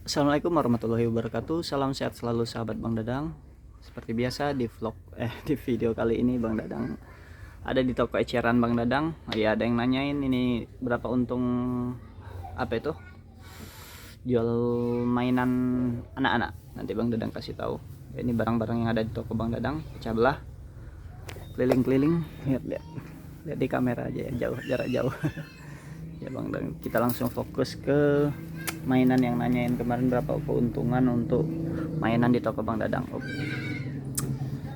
Assalamualaikum warahmatullahi wabarakatuh. Salam sehat selalu sahabat Bang Dadang. Seperti biasa di di video kali ini Bang Dadang ada di toko eceran Bang Dadang. Ya, ada yang nanyain ini berapa untung apa itu? Jual mainan anak-anak. Nanti Bang Dadang kasih tahu. Ini barang-barang yang ada di toko Bang Dadang, pecah belah. Keliling-keliling, lihat-lihat. Lihat di kamera aja ya, jauh, jarak jauh. Ya Bang, dan kita langsung fokus ke mainan yang nanyain kemarin berapa keuntungan untuk mainan di toko Bang Dadang.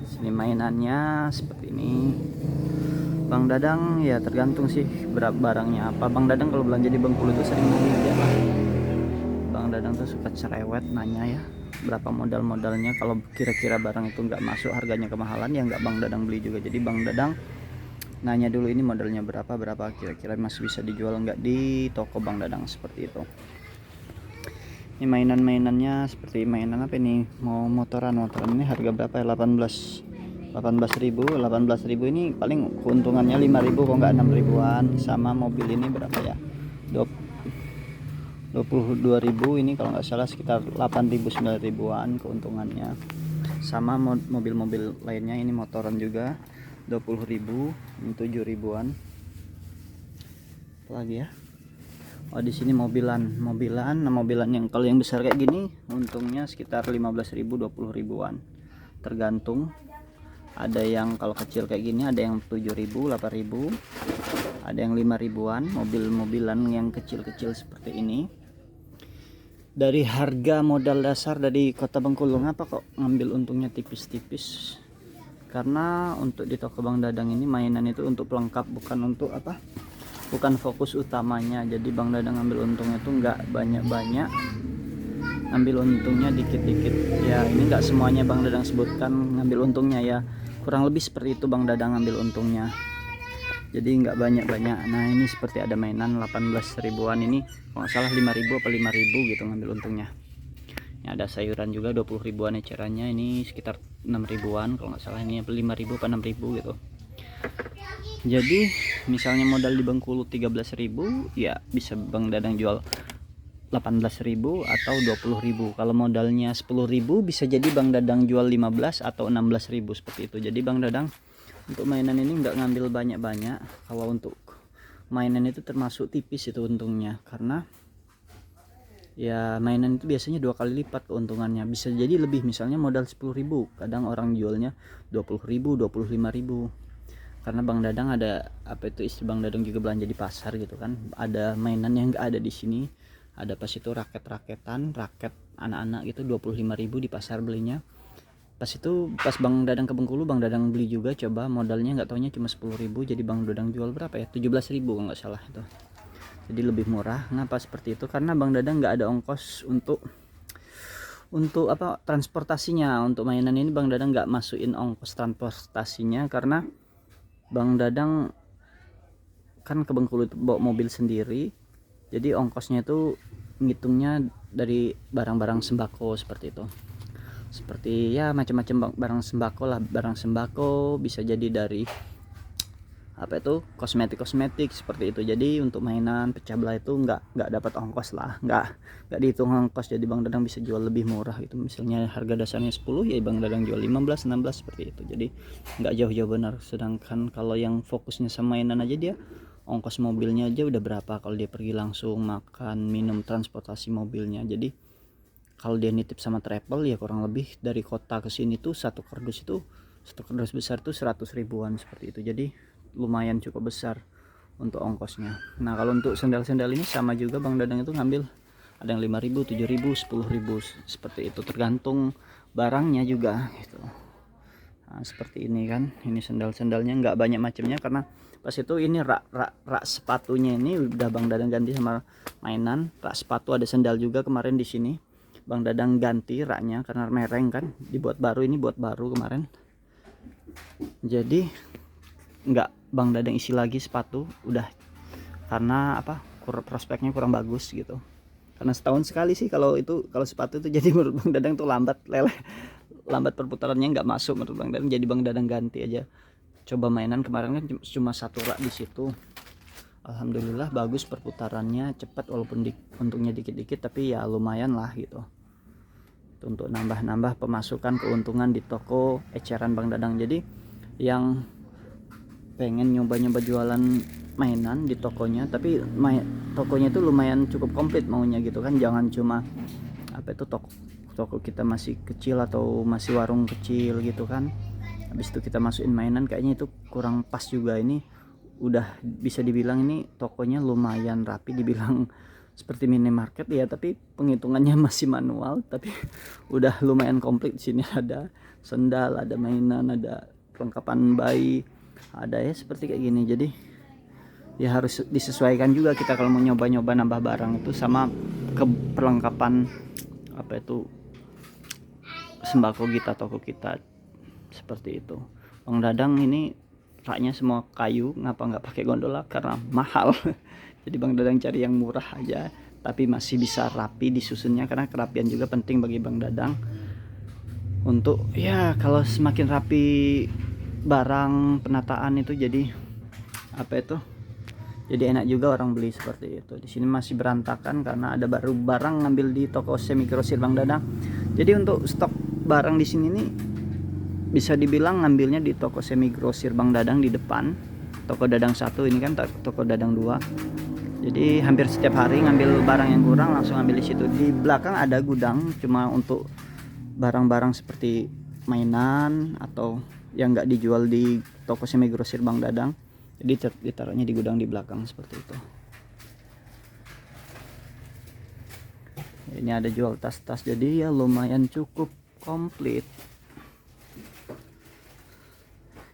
Sini mainannya seperti ini Bang Dadang, ya tergantung sih berapa barangnya apa. Bang Dadang kalau belanja di Bengkulu itu sering nanya lah. Bang Dadang tuh suka cerewet nanya ya berapa modal-modalnya. Kalau kira-kira barang itu nggak masuk harganya kemahalan ya nggak Bang Dadang beli juga. Jadi Bang Dadang nanya dulu ini modelnya berapa kira-kira masih bisa dijual nggak di toko Bang Dadang, seperti itu. Ini mainan-mainannya seperti mainan apa ini, mau motoran ini harga berapa ya, 18.000 ini paling keuntungannya 5.000 kok nggak 6.000-an. Sama mobil ini berapa ya, 22.000 ini kalau nggak salah, sekitar 8.000 9.000-an keuntungannya. Sama mobil-mobil lainnya ini motoran juga 20.000, 7.000-an. Apalagi ya, oh di sini mobilan yang kalau yang besar kayak gini untungnya sekitar 15.000 20.000-an, tergantung. Ada yang kalau kecil kayak gini ada yang 7.000 8.000, ada yang 5.000-an. Mobil-mobilan yang kecil-kecil seperti ini. Dari harga modal dasar dari kota Bengkulu, ngapa kok ngambil untungnya tipis-tipis? Karena untuk di toko Bang Dadang ini mainan itu untuk pelengkap, bukan untuk apa, bukan fokus utamanya. Jadi Bang Dadang ngambil untungnya itu nggak banyak-banyak, ngambil untungnya dikit-dikit ya. Ini nggak semuanya Bang Dadang sebutkan ngambil untungnya ya, kurang lebih seperti itu Bang Dadang ngambil untungnya, jadi nggak banyak-banyak. Nah ini seperti ada mainan 18.000-an ini kalau nggak salah 5.000 apa 5.000 gitu ngambil untungnya. Ini ada sayuran juga 20.000-an ecerannya, ini sekitar 6.000-an kalau nggak salah, ini 5.000 apa 6.000 gitu. Jadi misalnya modal di Bengkulu 13.000 ya bisa Bang Dadang jual 18.000 atau 20.000. Kalau modalnya 10.000 bisa jadi Bang Dadang jual 15 atau 16.000 seperti itu. Jadi Bang Dadang untuk mainan ini nggak ngambil banyak-banyak. Kalau untuk mainan itu termasuk tipis itu untungnya, karena ya mainan itu biasanya 2 kali lipat keuntungannya. Bisa jadi lebih, misalnya modal 10.000 kadang orang jualnya 20.000 25.000. Karena Bang Dadang ada apa itu, istri Bang Dadang juga belanja di pasar gitu kan, ada mainan yang nggak ada di sini. Ada pas itu raket anak-anak gitu 25.000 di pasar belinya. Pas Bang Dadang ke Bengkulu, Bang Dadang beli juga, coba modalnya nggak taunya cuma 10.000. Jadi Bang Dadang jual berapa ya, 17.000 kalau nggak salah itu. Jadi lebih murah. Ngapa seperti itu? Karena Bang Dadang nggak ada ongkos untuk apa, transportasinya. Untuk mainan ini Bang Dadang nggak masukin ongkos transportasinya, karena Bang Dadang kan ke Bengkulu itu bawa mobil sendiri. Jadi ongkosnya itu ngitungnya dari barang-barang sembako seperti itu. Seperti ya macam-macam barang sembako lah. Barang sembako bisa jadi dari apa itu, kosmetik seperti itu. Jadi untuk mainan pecah belah itu nggak dapat ongkos lah, nggak dihitung ongkos. Jadi Bang Dadang bisa jual lebih murah gitu. Misalnya harga dasarnya 10 ya Bang Dadang jual 15 16 seperti itu. Jadi nggak jauh-jauh benar. Sedangkan kalau yang fokusnya sama mainan aja, dia ongkos mobilnya aja udah berapa kalau dia pergi langsung, makan minum transportasi mobilnya. Jadi kalau dia nitip sama travel ya kurang lebih dari kota ke sini tuh satu kardus besar tuh 100.000-an seperti itu. Jadi lumayan cukup besar untuk ongkosnya. Nah kalau untuk sendal-sendal ini sama juga Bang Dadang itu ngambil ada yang 5.000 7.000 10.000 seperti itu, tergantung barangnya juga gitu. Nah, seperti ini kan, ini sendal-sendalnya nggak banyak macamnya, karena pas itu ini rak sepatunya ini udah Bang Dadang ganti sama mainan. Rak sepatu ada sendal juga kemarin di sini Bang Dadang ganti raknya karena mereng kan, dibuat baru, ini buat baru kemarin. Jadi nggak Bang Dadang isi lagi sepatu udah, karena apa, prospeknya kurang bagus gitu. Karena setahun sekali sih kalau sepatu itu, jadi menurut Bang Dadang tuh lambat perputarannya, nggak masuk menurut Bang Dadang. Jadi Bang Dadang ganti aja. Coba mainan kemarin kan cuma satu rak di situ, Alhamdulillah bagus perputarannya, cepat walaupun untungnya dikit-dikit, tapi ya lumayan lah gitu. Itu untuk nambah-nambah pemasukan keuntungan di toko eceran Bang Dadang. Jadi yang pengen nyoba-nyoba jualan mainan di tokonya, tapi tokonya itu lumayan cukup komplit maunya gitu kan, jangan cuma apa itu toko kita masih kecil atau masih warung kecil gitu kan, habis itu kita masukin mainan, kayaknya itu kurang pas juga. Ini udah bisa dibilang ini tokonya lumayan rapi, dibilang seperti minimarket ya, tapi penghitungannya masih manual, tapi udah lumayan komplit. Di sini ada sendal, ada mainan, ada perlengkapan bayi, ada ya seperti kayak gini. Jadi ya harus disesuaikan juga kita kalau mau nyoba-nyoba nambah barang itu sama ke perlengkapan apa itu sembako kita, toko kita, seperti itu. Bang Dadang ini raknya semua kayu, ngapa nggak pakai gondola karena mahal. Jadi Bang Dadang cari yang murah aja tapi masih bisa rapi disusunnya, karena kerapian juga penting bagi Bang Dadang untuk ya kalau semakin rapi barang penataan itu jadi apa itu, jadi enak juga orang beli seperti itu. Di sini masih berantakan karena ada baru barang ngambil di toko semi grosir Bang Dadang. Jadi untuk stok barang di sini nih bisa dibilang ngambilnya di toko semi grosir Bang Dadang di depan. Toko Dadang 1 ini kan toko Dadang 2. Jadi hampir setiap hari ngambil barang yang kurang langsung ambil di situ. Di belakang ada gudang cuma untuk barang-barang seperti mainan atau yang nggak dijual di toko semi grosir Bang Dadang. Jadi ditaruhnya di gudang di belakang seperti itu. Ini ada jual tas-tas, jadi ya lumayan cukup komplit.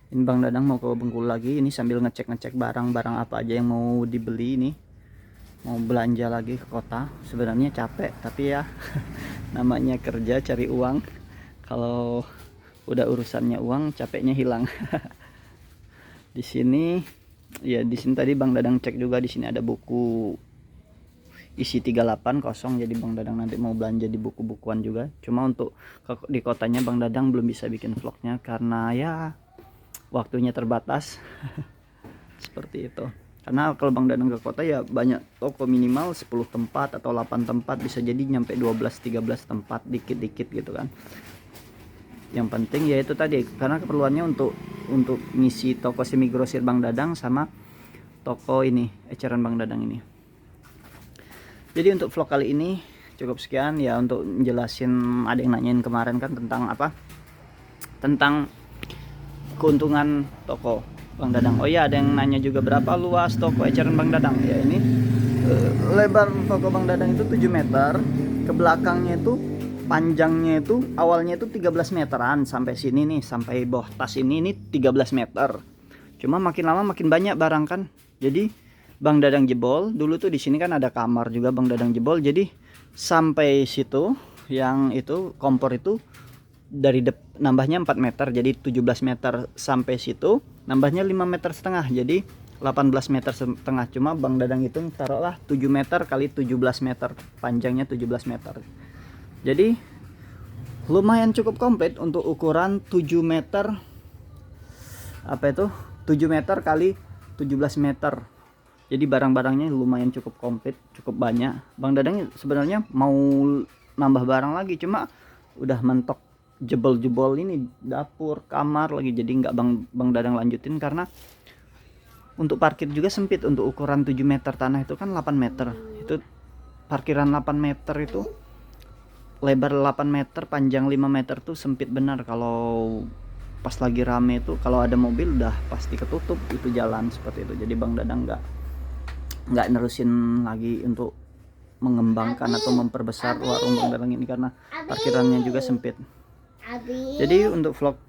Ini Bang Dadang mau ke Bengkulu lagi, ini sambil ngecek-ngecek barang-barang apa aja yang mau dibeli. Ini mau belanja lagi ke kota. Sebenarnya capek tapi ya namanya kerja cari uang, kalau udah urusannya uang capeknya hilang. Di sini ya, di sini tadi Bang Dadang cek juga, di sini ada buku isi 38 kosong, jadi Bang Dadang nanti mau belanja di buku-bukuan juga. Cuma untuk di kotanya Bang Dadang belum bisa bikin vlognya karena ya waktunya terbatas. Seperti itu. Karena kalau Bang Dadang ke kota ya banyak toko, minimal 10 tempat atau 8 tempat, bisa jadi nyampe 12-13 tempat, dikit-dikit gitu kan. Yang penting ya itu tadi, karena keperluannya untuk ngisi toko semi grosir Bang Dadang sama toko ini eceran Bang Dadang ini. Jadi untuk vlog kali ini cukup sekian ya, untuk menjelasin, ada yang nanyain kemarin kan tentang apa, tentang keuntungan toko Bang Dadang. Oh iya, ada yang nanya juga berapa luas toko eceran Bang Dadang. Ya ini lebar toko Bang Dadang itu 7 meter, ke belakangnya itu panjangnya itu awalnya itu 13 meteran sampai sini nih, sampai bawah tas ini 13 meter. Cuma makin lama makin banyak barang kan. Jadi Bang Dadang jebol dulu tuh, di sini kan ada kamar juga, Bang Dadang jebol. Jadi sampai situ yang itu kompor itu dari nambahnya 4 meter jadi 17 meter, sampai situ nambahnya 5 meter setengah jadi 18 meter setengah. Cuma Bang Dadang itu taruhlah 7 meter kali 17 meter, panjangnya 17 meter. Jadi lumayan cukup komplit untuk ukuran 7 meter apa itu 7 meter kali 17 meter. Jadi barang-barangnya lumayan cukup komplit, cukup banyak. Bang Dadang sebenarnya mau nambah barang lagi, cuma udah mentok jebol-jebol ini dapur, kamar lagi, jadi nggak Bang Dadang lanjutin karena untuk parkir juga sempit. Untuk ukuran 7 meter tanah itu kan 8 meter, itu parkiran 8 meter itu lebar 8 meter, panjang 5 meter tuh sempit benar. Kalau pas lagi rame itu, kalau ada mobil udah pasti ketutup itu jalan seperti itu. Jadi Bang Dadang nggak nerusin lagi untuk mengembangkan atau memperbesar warung Bang Dadang ini karena parkirannya juga sempit. Jadi untuk vlognya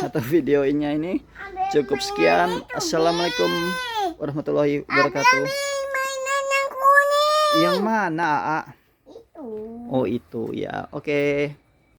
atau videonya ini cukup sekian. Assalamualaikum warahmatullahi wabarakatuh. Yang mana, A? Oh itu ya, oke.